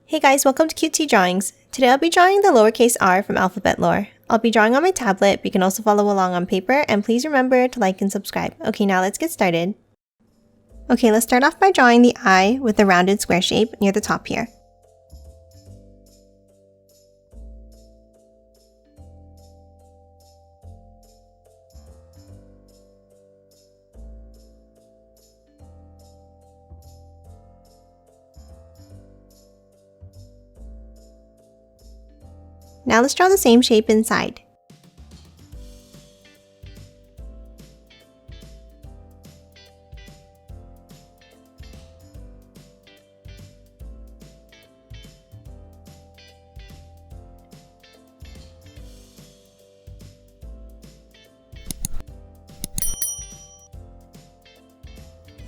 Hey guys, welcome to Qt Drawings. Today I'll be drawing the lowercase r from alphabet lore. I'll be drawing on my tablet, but you can also follow along on paper, and please remember to like and subscribe. Okay, now let's get started. Okay, let's start off by drawing the eye with the rounded square shape near the top here. Now let's draw the same shape inside.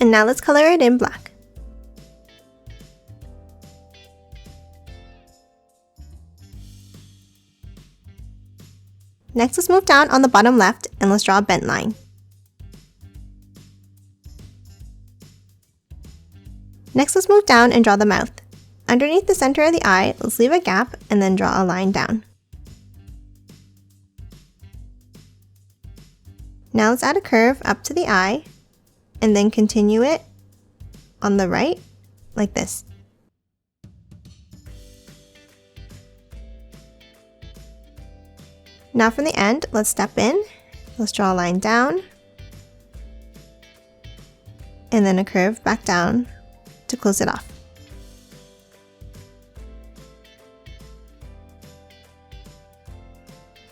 And now let's color it in black. Next, let's move down on the bottom left and let's draw a bent line. Next, let's move down and draw the mouth. Underneath the center of the eye, let's leave a gap and then draw a line down. Now let's add a curve up to the eye and then continue it on the right like this. Now from the end, let's step in, let's draw a line down, and then a curve back down to close it off.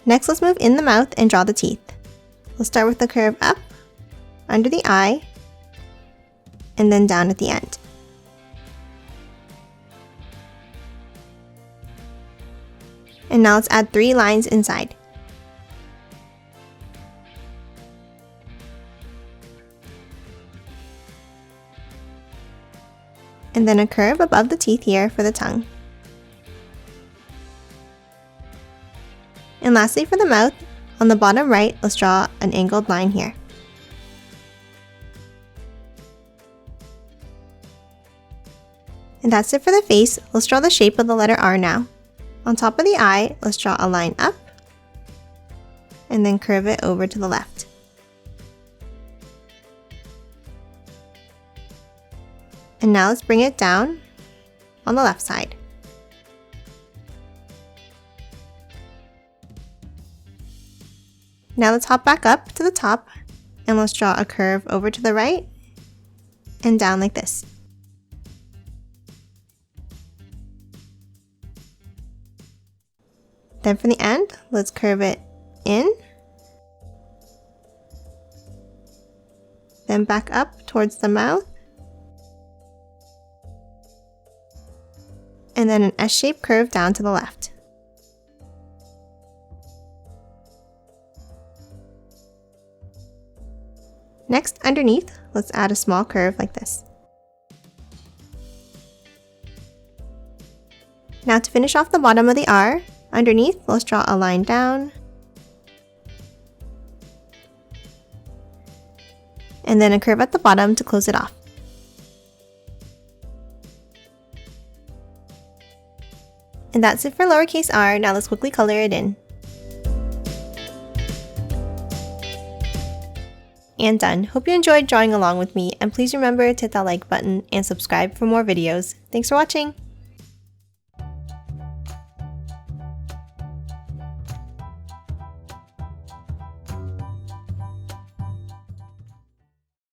Next, let's move in the mouth and draw the teeth. We'll start with the curve up, under the eye, and then down at the end. And now let's add 3 lines inside. And then a curve above the teeth here for the tongue. And lastly for the mouth, on the bottom right, let's draw an angled line here. And that's it for the face. Let's draw the shape of the letter R now. On top of the eye, let's draw a line up, and then curve it over to the left. And now let's bring it down on the left side. Now let's hop back up to the top and let's draw a curve over to the right and down like this. Then from the end, let's curve it in, then back up towards the mouth, and then an S-shaped curve down to the left. Next, underneath, let's add a small curve like this. Now to finish off the bottom of the R, underneath, let's draw a line down, and then a curve at the bottom to close it off. And that's it for lowercase r. Now let's quickly color it in. And done. Hope you enjoyed drawing along with me, and please remember to hit that like button and subscribe for more videos. Thanks for watching!